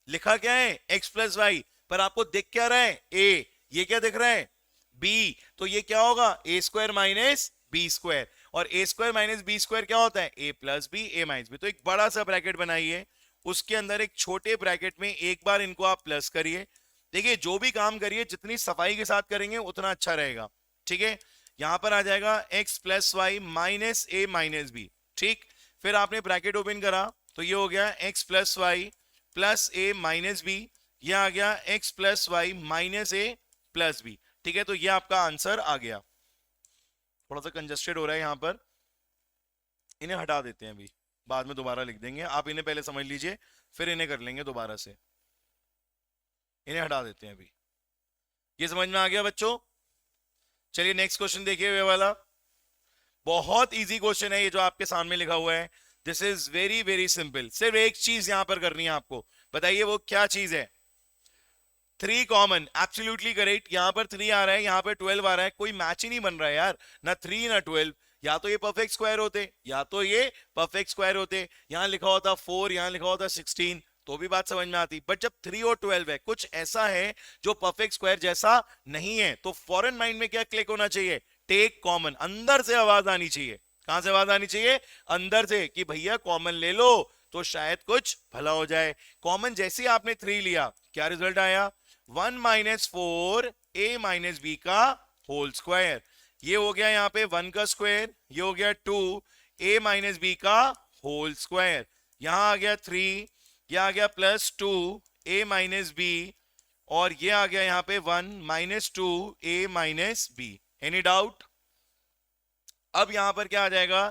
लिखा क्या है x प्लस वाई, पर आपको दिख क्या रहा है? a। ये क्या दिख रहा है? b। तो ये क्या होगा? a square minus b square. और a square minus b square क्या होता है? a plus b a minus b. तो एक बड़ा सा ब्रैकेट बनाइए, उसके अंदर एक छोटे ब्रैकेट में एक बार इनको आप प्लस करिए। देखिए जो भी काम करिए जितनी सफाई के साथ करेंगे उतना अच्छा रहेगा। ठीक है, यहां पर आ जाएगा x plus Y minus a minus B. ठीक, फिर आपने ब्रैकेट ओपन करा तो ये हो गया x प्लस वाई प्लस ए माइनस बी, यह आ गया x प्लस वाई माइनस ए प्लस बी। ठीक है, तो ये आपका आंसर आ गया। थोड़ा सा कंजस्टेड हो रहा है यहां पर, इन्हें हटा देते हैं अभी, बाद में दोबारा लिख देंगे। आप इन्हें पहले समझ लीजिए, फिर इन्हें कर लेंगे दोबारा से। इन्हें हटा देते हैं अभी। ये समझ में आ गया बच्चों? चलिए नेक्स्ट क्वेश्चन देखिए, ये वाला बहुत इजी क्वेश्चन है ये जो आपके सामने लिखा हुआ है। This is very very simple. सिर्फ एक चीज यहां पर करनी है आपको, बताइए वो क्या चीज है? 3 कॉमन, एब्सोल्युटली करेक्ट। यहां पर 3 आ रहा है, यहां पर 12 आ रहा है, कोई मैच ही नहीं बन रहा है यार, ना 3 ना 12। या तो ये परफेक्ट स्क्वायर होते, या तो ये परफेक्ट स्क्वायर होते। यहां लिखा होता 4, यहां लिखा होता 16, तो भी बात समझ में आती। बट जब 3 और 12 है, कुछ ऐसा है जो परफेक्ट स्क्वायर जैसा नहीं है, तो फॉरन माइंड में क्या क्लिक होना चाहिए? Take common. अंदर से आवाज आनी चाहिए। कहां से आवाज आनी चाहिए? अंदर से, कि भैया कॉमन ले लो तो शायद कुछ भला हो जाए। कॉमन जैसे ही आपने 3 लिया, क्या रिजल्ट आया? 1 माइनस 4 ए माइनस बी का होल स्क्वायर। ये हो गया यहाँ पे 1 का स्क्वायर, ये हो गया 2 ए माइनस बी का होल स्क्वायर। यहां आ गया 3, ये आ गया प्लस 2 ए माइनस बी, और ये आ गया यहाँ पे 1 माइनस 2 ए माइनस बी। Any doubt? अब यहां पर क्या आ जाएगा?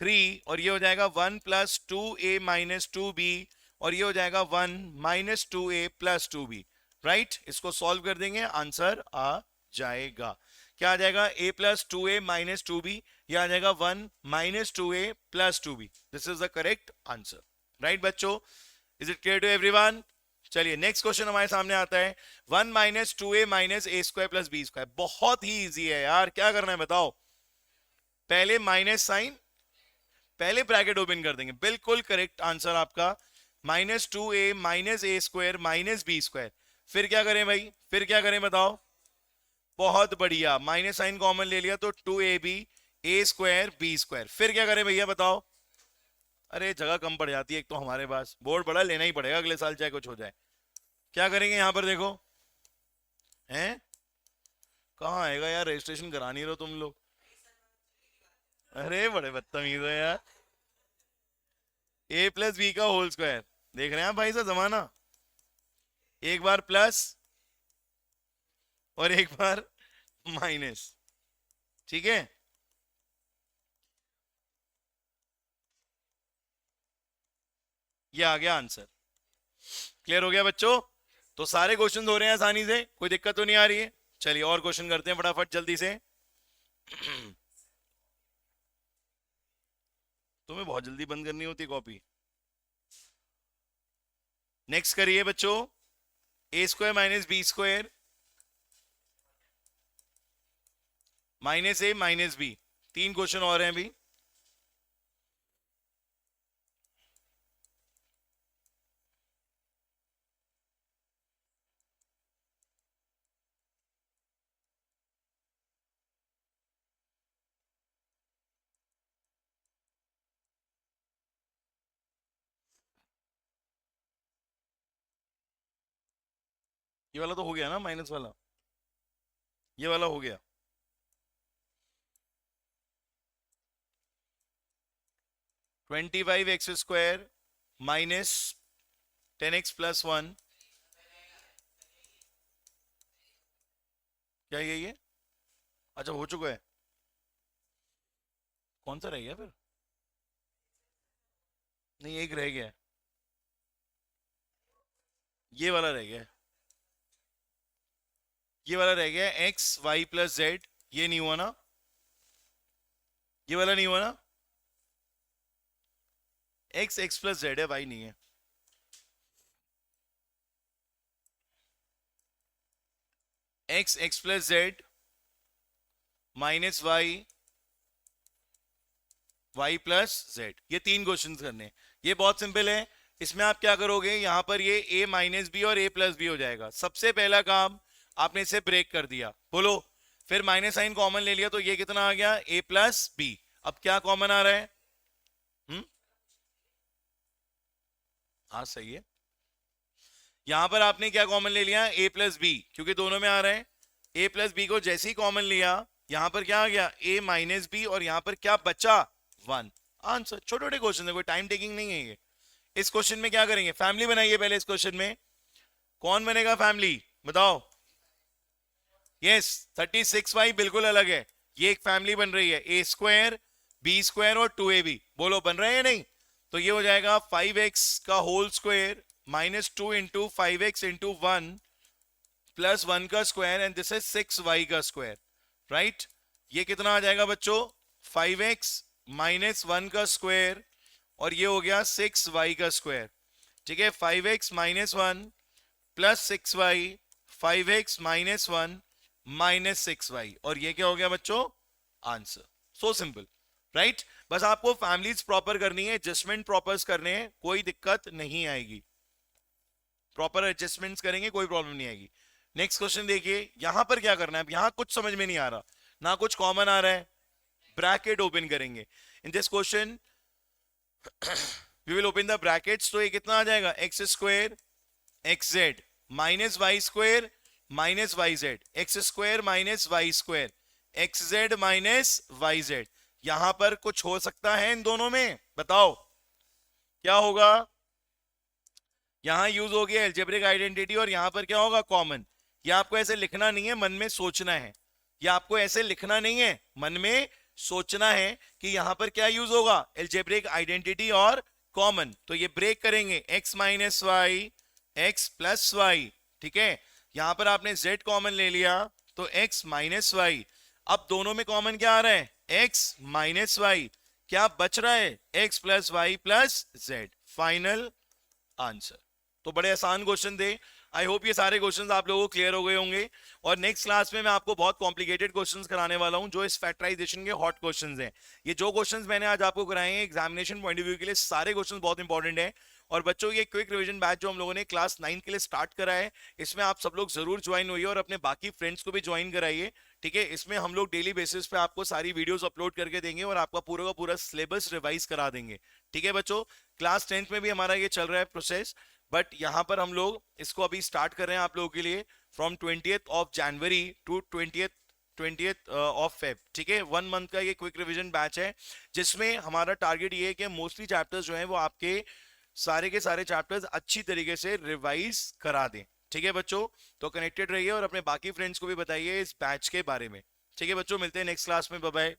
3, और ये हो जाएगा 1 प्लस 2 ए माइनस 2 बी, और ये हो जाएगा 1 माइनस 2 ए प्लस 2 बी। राइट, इसको सॉल्व कर देंगे, आंसर आ जाएगा। क्या आ जाएगा? a plus 2a minus 2b, ये आ जाएगा 1 माइनस 2a प्लस 2b। This is the correct answer. Right बच्चों, is it clear to everyone? चलिए नेक्स्ट क्वेश्चन हमारे सामने आता है, 1 minus 2a minus a square plus b square. बहुत ही इजी है यार, क्या करना है बताओ? पहले माइनस साइन, पहले ब्रैकेट ओपन कर देंगे। बिल्कुल करेक्ट आंसर आपका, minus 2a minus a square minus b square. फिर क्या करें भाई? फिर क्या करें बताओ? बहुत बढ़िया, माइनस साइन कॉमन ले लिया तो 2ab ए स्क्वायर बी स्क्वायर। फिर क्या करें भैया बताओ? अरे जगह कम पड़ जाती है एक तो हमारे पास, बोर्ड बड़ा लेना ही पड़ेगा अगले साल चाहे कुछ हो जाए। क्या करेंगे यहां पर देखो, हैं कहाँ आएगा यार, रजिस्ट्रेशन करा नहीं रहो तुम लोग। अरे बड़े बदतमीज हो यार। ए प्लस बी का होल स्क्वायर, देख रहे हैं आप भाई साहब जमाना, एक बार प्लस और एक बार माइनस। ठीक है, ये आ गया आंसर। क्लियर हो गया बच्चों? तो सारे क्वेश्चन हो रहे हैं आसानी से, कोई दिक्कत तो नहीं आ रही है? चलिए और क्वेश्चन करते हैं फटाफट जल्दी से। तुम्हें बहुत जल्दी बंद करनी होती कॉपी। नेक्स्ट करिए बच्चों, a square minus b square minus a minus b. तीन क्वेश्चन और हैं अभी। ये वाला तो हो गया ना माइनस वाला, ये वाला हो गया। 25x² minus 10x+1। क्या ये अच्छा हो चुका है। कौन सा रह गया फिर? नहीं एक रह गया है, ये वाला रह गया है। ये वाला रह गया है x y+z। ये नहीं हुआ ना, ये वाला नहीं हुआ ना। x+z है, y नहीं है। x+z minus y+z। ये तीन क्वेश्चन करने हैं। ये बहुत सिंपल है। इसमें आप क्या करोगे, यहां पर ये a माइनस बी और a प्लस बी हो जाएगा। सबसे पहला काम आपने इसे ब्रेक कर दिया, बोलो। फिर माइनस साइन कॉमन ले लिया तो ये कितना आ गया, a प्लस बी। अब क्या कॉमन आ रहा है? हाँ सही है। यहां पर आपने क्या कॉमन ले लिया, a प्लस बी, क्योंकि दोनों में आ रहा है। a प्लस बी को जैसे ही कॉमन लिया, यहां पर क्या आ गया, a माइनस बी, और यहां पर क्या बचा, 1। आंसर। छोटे छोटे क्वेश्चन है, कोई टाइम टेकिंग नहीं है ये। इस क्वेश्चन में क्या करेंगे, फैमिली बनाइए पहले। इस क्वेश्चन में कौन बनेगा फैमिली, बताओ। यस, 36y बिल्कुल अलग है। ये एक फैमिली बन रही है, a² b² और 2ab। बोलो बन रहे हैं नहीं? तो ये हो जाएगा 5x का whole square minus 2 into 5x into 1 plus 1 का square, and this is 6y का स्क्वायर, राइट। ये कितना आ जाएगा बच्चों, 5x माइनस 1 का स्क्वायर, और ये हो गया 6y का स्क्वायर। ठीक है, 5x minus 1 plus 6y, 5x minus 1 minus 6y, और ये क्या हो गया बच्चों, आंसर। So simple, right. बस आपको फैमिलीज प्रॉपर करनी है, एडजस्टमेंट प्रॉपर्स करने हैं, कोई दिक्कत नहीं आएगी। प्रॉपर एडजस्टमेंट्स करेंगे, कोई प्रॉब्लम नहीं आएगी। नेक्स्ट क्वेश्चन देखिए, यहां पर क्या करना है। अब यहां कुछ समझ में नहीं आ रहा, ना कुछ कॉमन आ रहा है। ब्रैकेट ओपन करेंगे in this question. We will open the brackets. तो ये कितना आ जाएगा, x² xz minus y² minus yz, x² minus y² xz minus yz। यहां पर कुछ हो सकता है इन दोनों में, बताओ क्या होगा। यहां यूज हो गया अलजेब्रिक आइडेंटिटी, और यहां पर क्या होगा, कॉमन। ये आपको ऐसे लिखना नहीं है, मन में सोचना है। ये आपको ऐसे लिखना नहीं है, मन में सोचना है कि यहां पर क्या यूज होगा, अलजेब्रिक आइडेंटिटी और कॉमन। तो ये ब्रेक करेंगे, x minus y x plus y. ठीक है, यहां पर आपने z कॉमन ले लिया तो x माइनस वाई। अब दोनों में कॉमन क्या आ रहा है, x माइनस वाई। क्या बच रहा है, x plus y plus z। Final answer. तो बड़े आसान क्वेश्चन थे। आई होप ये सारे क्वेश्चंस आप लोगों को क्लियर हो गए होंगे। और नेक्स्ट क्लास में मैं आपको बहुत कॉम्प्लिकेटेड क्वेश्चंस कराने वाला हूं, जो इस फैक्टराइजेशन के हॉट क्वेश्चंस हैं। ये जो क्वेश्चंस मैंने आज आपको कराए हैं एग्जामिनेशन पॉइंट ऑफ व्यू के लिए, सारे क्वेश्चंस बहुत इंपॉर्टेंट हैं। और बच्चों, ये क्विक रिवीजन बैच जो हम लोगों ने क्लास 9 के लिए स्टार्ट करा है, इसमें आप सब लोग जरूर ज्वाइन होइए और अपने बाकी फ्रेंड्स को भी ज्वाइन कराइए। ठीक है, इसमें हम लोग डेली बेसिस पे आपको सारी वीडियोस अपलोड करके देंगे और आपका पूरा का पूरा सिलेबस रिवाइज करा देंगे। ठीक है बच्चों, क्लास 10th में भी हमारा ये चल रहा है प्रोसेस, बट यहां पर हम लोग इसको अभी स्टार्ट कर रहे हैं आप लोगों के लिए from 20th of January to 20th of Feb. ठीक है, 1 मंथ का ये क्विक रिवीजन बैच है, जिसमें हमारा टारगेट ये है कि मोस्टली चैप्टर्स जो हैं वो आपके सारे के सारे चैप्टर्स अच्छी तरीके से रिवाइज करा दें। ठीक है बच्चों, तो कनेक्टेड रहिए और अपने बाकी फ्रेंड्स को भी बताइए इस बैच के बारे में। ठीक है बच्चों, मिलते हैं नेक्स्ट क्लास में, बाय बाय।